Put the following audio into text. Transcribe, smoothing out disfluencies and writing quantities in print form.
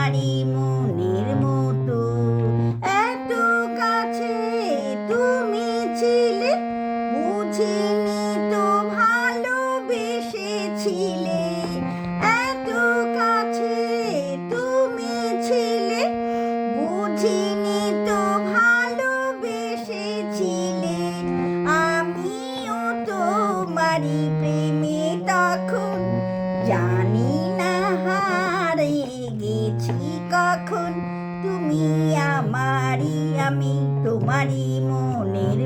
তোমারই মনের মতো। এত কাছে তুমি ছিলে, বুঝিনি তো ভালোবেসেছিলে। এত কাছে তুমি ছিলে, বুঝিনি তো ভালোবেসেছিলে। আমিও তোমারই প্রেমে তখন, জানি না হারিয়ে গেছি কখন। তুমি আমারই, আমি তোমারই মনের